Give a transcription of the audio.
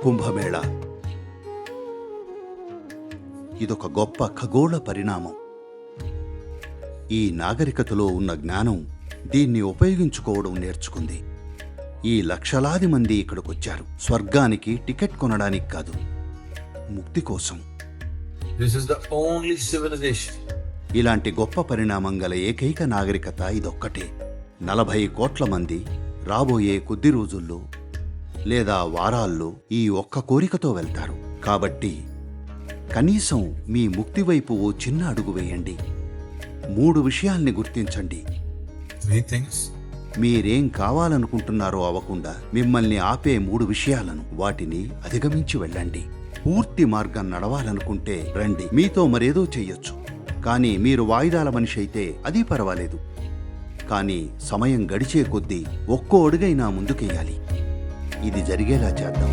మహాకుంభమేళా ఇదొక గొప్ప ఖగోళ పరిణామం. ఈ నాగరికతలో ఉన్న జ్ఞానం దీన్ని ఉపయోగించుకోవడం నేర్చుకుంది. ఈ లక్షలాది మంది ఇక్కడికొచ్చారు స్వర్గానికి టికెట్ కొనడానికి కాదు, ముక్తి కోసం. This is the only civilization. ఇలాంటి గొప్ప పరిణామం గల ఏకైక నాగరికత ఇదొక్కటే. 40 కోట్ల మంది రాబోయే కొద్ది రోజుల్లో లేదా వారాల్లో ఈ ఒక్క కోరికతో వెళ్తారు. కాబట్టి కనీసం మీ ముక్తి వైపు ఓ చిన్న అడుగు వేయండి. 3 విషయాల్ని గుర్తించండి. 3 things. మీరేం కావాలనుకుంటున్నారో అవ్వకుండా మిమ్మల్ని ఆపే 3 విషయాలను, వాటిని అధిగమించి వెళ్ళండి. పూర్తి మార్గం నడవాలనుకుంటే రండి, మీతో మరేదో చెయ్యొచ్చు. కానీ మీరు వాయిదాల మనిషి అయితే అది పర్వాలేదు. కానీ సమయం గడిచే కొద్దీ ఒక్కో అడుగైనా ముందుకెయ్యాలి. ఇది జరిగేలా చేద్దాం.